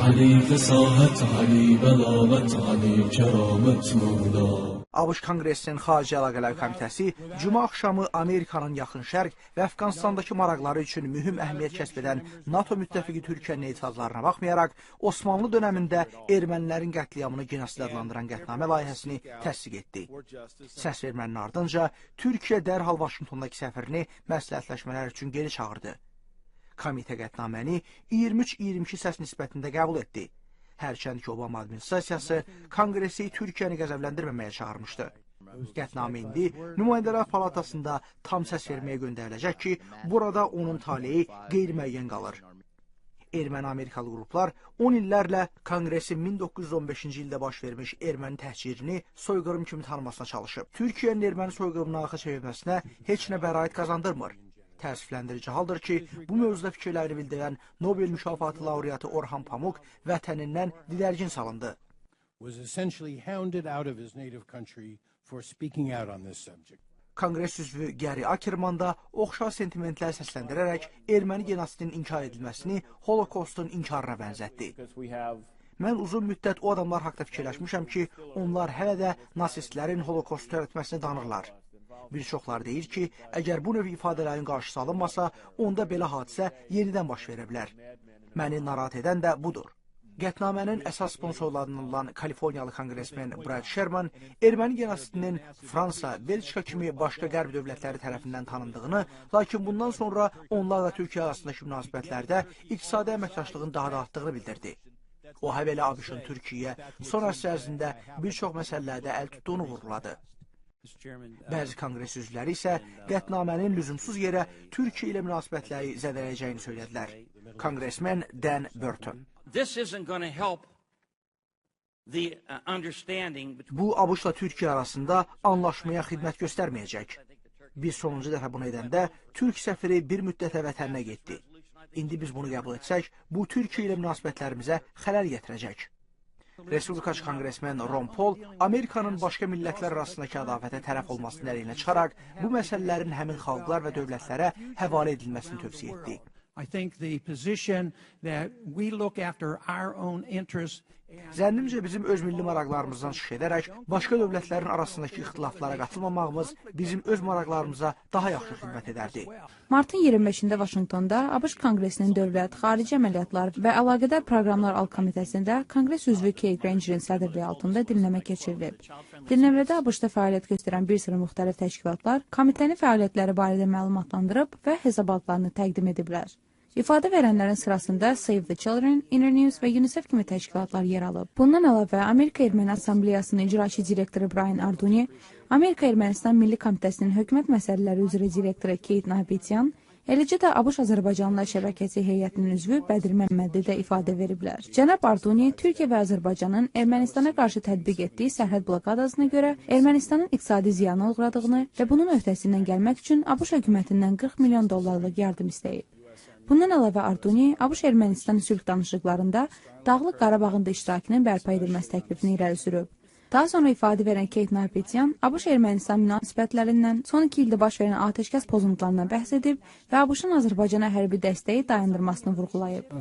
علی فصاحت، علی بلاغت، علی کرامت مولا. ABŞ Konqresinin Xarici Əlaqələr Komitəsi Cuma axşamı Amerikanın Yaxın Şərq və Əfqanistandakı maraqları üçün mühüm əhəmiyyət kəsb edən NATO müttəfiqi Türkiyənin etirazlarına baxmayaraq, Osmanlı dönəmində ermənilərin qətliamını genosid adlandıran qətnamə layihəsini təsdiq etdi. Səsvermənin ardınca Türkiyə dərhal Vaşinqtondakı səfərini məsləhətləşmələr üçün geri çağırdı. Komitə qətnaməni 23-22 səs nisbətində qəbul etdi. Hərçənd ki, Obama administrasiyası Konqresi Türkiyəni qəzəbləndirməməyə çağırmışdı. Qətnamə indi Nümayəndələr Palatasında tam səs verməyə göndəriləcək ki, burada onun taleyi qeyri-müəyyən qalır. Erməni-Amerikalı qruplar 10 illərlə Konqresin 1915-ci ildə baş vermiş erməni təhcirini soyqırım kimi tanımasına çalışıb. Türkiyənin erməni soyqırımına arxa çevirməsinə heç nə bəraət qazandırmır. Təəssüfləndirici haldır ki, bu mövzuda fikirlərini bildirən Nobel mükafatı laureatı Orhan Pamuk vətənindən didərgin salındı. Konqres üzvü Gary Ackerman da oxşar sentimentlər səsləndirərək erməni genosidinin inkar edilməsini Holokostun inkarına bənzətdi. Mən uzun müddət o adamlar haqda fikirləşmişəm ki, onlar hələ də nasistlərin Holokostu törətməsini danırlar. Bir çoxlar deyir ki, əgər bu növ ifadələrin qarşısı alınmasa, onda belə hadisə yenidən baş verə bilər. Məni narahat edən də budur. Qətnamənin əsas sponsorlarından olan Kaliforniyalı konqresmen Brad Sherman, erməni genosidinin Fransa, Belçika kimi başqa qərb dövlətləri tərəfindən tanındığını, lakin bundan sonra onlarla Türkiyə arasındakı münasibətlərdə iqtisadi əməkdaşlığın daha da artdığını bildirdi. O, həbələ ABŞ-ın Türkiyəyə son əsr ərzində bir çox məsələlərdə əl tutduğunu vurğuladı. Bəzi konqres üzvləri isə qətnamənin lüzumsuz yerə Türkiyə ilə münasibətləri zədələyəcəyini söylədilər. Konqresmen Dan Burton. Bu, ABŞ-la Türkiyə arasında anlaşmaya xidmət göstərməyəcək. Biz sonuncu dəfə bunu edəndə Türk səfiri bir müddətə vətəninə getdi. İndi biz bunu qəbul etsək, bu Türkiyə ilə münasibətlərimizə xələl gətirəcək. Respublikaçı konqresmen Ron Paul Amerikanın başqa millətlər arasındakı ədavətə tərəf olmasının əleyhinə çıxaraq bu məsələlərin həmin xalqlar və dövlətlərə həvalə edilməsini tövsiyə etdi. Zənnimcə bizim öz milli maraqlarımızdan çıxış edərək başqa dövlətlərin arasındakı ixtilaflara qatılmamağımız bizim öz maraqlarımıza daha yaxşı xidmət edərdi. Martın 25-də Vaşinqtonda ABŞ Konqresinin Dövlət, Xarici Əməliyyatlar və Əlaqədar Proqramlar Alt Komitəsində Konqres üzvü Kay Grangerin sədrliyi altında dinləmə keçirilib. Dinləmədə ABŞ-da fəaliyyət göstərən bir sıra müxtəlif təşkilatlar komitənin fəaliyyətləri barədə məlumatlandırıb və hesabatlarını təqdim ediblər. İfadə verənlərin sırasında Save the Children, Internews və UNICEF kimi təşkilatlar yer alıb. Bundan əlavə, Amerika Erməni Assambleyasının icraçı direktoru Brian Arduni, Amerika Ermənistan Milli Komitəsinin hökumət məsələləri üzrə direktoru Kate Nahbetyan, eləcə də ABŞ-Azərbaycanlılar şəbəkəsi heyətinin üzvü Bədir Məmmədli də ifadə veriblər. Cənab Arduni, Türkiyə və Azərbaycanın Ermənistana qarşı tətbiq etdiyi sərhəd blokadasına görə Ermənistanın iqtisadi ziyanı uğradığını və bunun öhdəsindən gəlmək üçün ABŞ hökumətindən $40 milyon yardım istəyib. Bundan əlavə Arduni, ABŞ Ermənistan sülh danışıqlarında Dağlıq Qarabağın da iştirakının bərpa edilməsi təklifini irəli sürüb. Daha sonra ifadə verən Kate Nahbetyan, ABŞ Ermənistan münasibətlərindən son 2 ildə baş verən atəşkəs pozuntularından bəhs edib və ABŞ-ın Azərbaycana hərbi dəstəyi dayandırmasını vurğulayıb.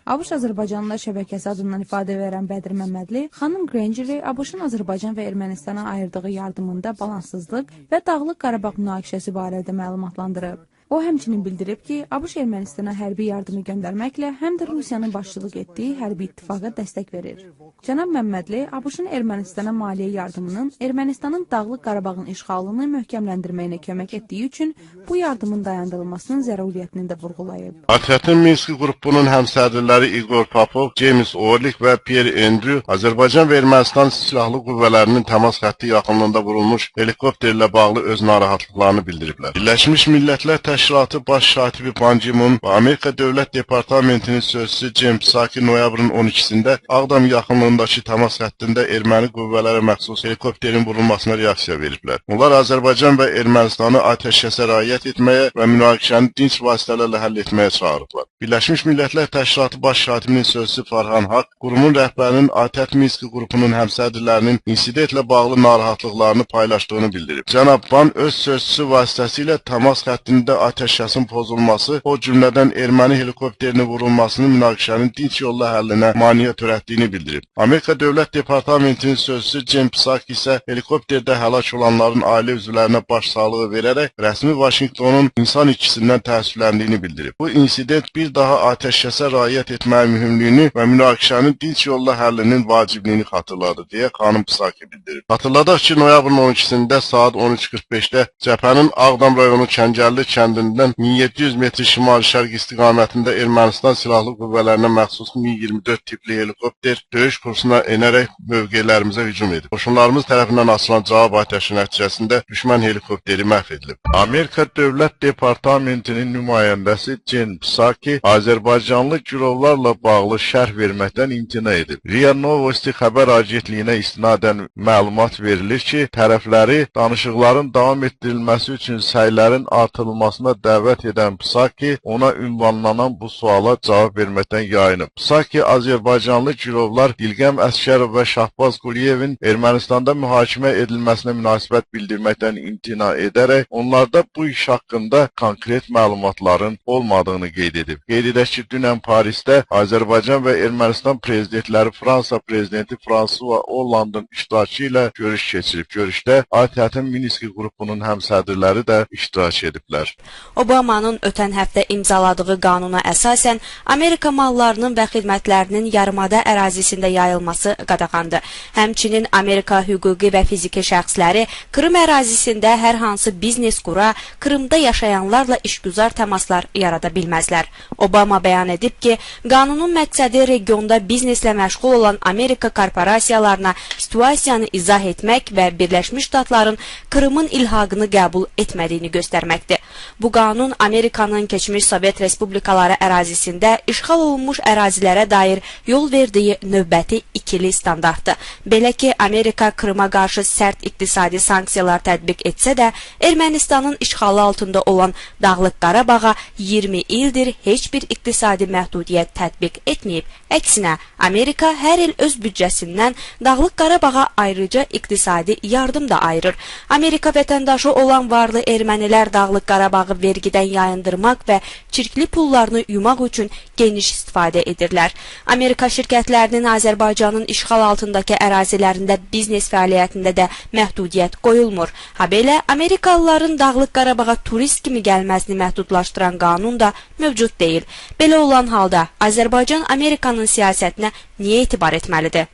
ABŞ-Azərbaycanlılar şəbəkəsi adından ifadə verən Bədir Məmmədli, xanım Grangeri ABŞ-ın Azərbaycan və Ermənistana ayırdığı yardımında balansızlıq və Dağlıq Qarabağ münaqişəsi barədə məlumatlandırıb. O həmçinin bildirib ki, ABŞ Ermənistana hərbi yardımı göndərməklə həm də Rusiyanın başçılıq etdiyi hərbi ittifaqa dəstək verir. Cənab Məmmədli ABŞ-ın Ermənistana maliyyə yardımının Ermənistanın Dağlıq Qarabağın işğalını möhkəmləndirməyinə kömək etdiyi üçün bu yardımın dayandırılmasının zəruriyyətini də vurğulayıb. ATƏT-in Minsk qrupunun həmsədrləri Igor Popov, James Orlik və Pierre Andrew Azərbaycan və Ermənistan silahlı qüvvələrinin təmas xətti yaxınlığında vurulmuş helikopterlə bağlı öz narahatlıqlarını bildiriblər. Birləşmiş Millətlər Təşkilatı Baş katibi Ban Ki-moon və Amerika Dövlət Departamentinin sözçüsü James Psaki noyabrın 12-sində Ağdam yaxınlığındakı təmas xəttində erməni qüvvələrə məxsus helikopterin vurulmasına reaksiya veriblər. Onlar Azərbaycan və Ermənistanı atəşkəsə riayət etməyə və münaqişəni dinc vasitələrlə həll etməyə çağırıblar. Birləşmiş Millətlər Təşkilatı Baş katibinin sözçüsü Farhan Haq, qurumun rəhbərinin ATƏT Minsk qrupunun həmsədrlərinin insidentlə bağlı narahatlıqlarını paylaşdığını bildirib. Cənab Ban öz sözçüsü vasitəsilə təmas xəttində atəşkəsin pozulması, o cümlədən erməni helikopterinin vurulmasının münaqişənin dinç yolla həllinə maneə törətdiyini bildirib. Amerika Dövlət Departamentinin sözçüsü Jen Psaki isə helikopterdə həlak olanların ailə üzvlərinə başsağlığı verərək rəsmi Vaşinqtonun insan itkisindən təəssüfləndiyini bildirib. Bu insident bir daha atəşkəsə riayət etməyə mühümlüyünü və münaqişənin dinç yolla həllinin vacibliyini xatırladı, deyə xanım Psaki bildirib. Xatırladaq ki, noyabrın 12-sində saat 13:45-də cəbhənin Ağdam rayonu Kəngərli kəndindən 1700 metr şimal-şərq istiqamətində Ermənistan silahlı qüvvələrinə məxsus Mi-24 tipli helikopter döyüş kursuna enərək mövqelərimizə hücum edib. Qoşunlarımız tərəfindən açılan cavab atəşi nəticəsində düşmən helikopteri məhv edilib. Amerika Dövlət Departamentinin nümayəndəsi Jen Psaki Azərbaycanlı girovlarla bağlı şərh verməkdən imtina edib. RIA Novosti xəbər agentliyinə istinadən məlumat verilir ki, tərəfləri danışıqların davam etdirilməsi üçün səylərin artırılmasına dəvət edən Psaki ona ünvanlanan bu suala cavab verməkdən yayınıb. Psaki Azərbaycanlı girovlar Dilqəm Əsgərov və Şahbaz Quliyevin Ermənistanda mühakimə edilməsinə münasibət bildirməkdən imtina edərək, onlarda bu iş haqqında konkret məlumatların olmadığını qeyd edib. Qeyd edək ki, dünən Parisdə Azərbaycan və Ermənistan prezidentləri Fransa prezidenti François Hollande'ın iştirakı ilə görüş keçirib. Görüşdə ATƏT-in Minski qrupunun həmsədrləri də iştirak ediblər. Obamanın ötən həftə imzaladığı qanuna əsasən Amerika mallarının və xidmətlərinin yarımada ərazisində yayılması qadağandır. Həmçinin Amerika hüquqi və fiziki şəxsləri Krım ərazisində hər hansı biznes qura, Krımda yaşayanlarla işgüzar təmaslar yarada bilməzlər. Obama bəyan edib ki, qanunun məqsədi regionda bizneslə məşğul olan Amerika korporasiyalarına situasiyanı izah etmək və Birləşmiş Ştatların Krımın ilhaqını qəbul etmədiyini göstərməkdir. Bu qanun Amerikanın keçmiş Sovet Respublikaları ərazisində işğal olunmuş ərazilərə dair yol verdiyi növbəti ikili standartdır. Belə ki, Amerika Krıma qarşı sərt iqtisadi sanksiyalar tətbiq etsə də, Ermənistanın işğalı altında olan Dağlıq Qarabağa 20 ildir heç bir iqtisadi məhdudiyyət tətbiq etməyib. Əksinə, Amerika hər il öz büdcəsindən Dağlıq Qarabağa ayrıca iqtisadi yardım da ayırır. Amerika vətəndaşı olan varlı ermənilər Dağlıq Qarabağı vergidən yayındırmaq və çirkli pullarını yumaq üçün geniş istifadə edirlər. Amerika şirkətlərinin Azərbaycanın işğal altındakı ərazilərində biznes fəaliyyətində də məhdudiyyət qoyulmur. Habelə Amerikalıların Dağlıq Qarabağa turist kimi gəlməsini məhdudlaşdıran qanun da mövcud deyil. Belə olan halda Azərbaycan Amerikanın siyasətinə niyə etibar etməlidir?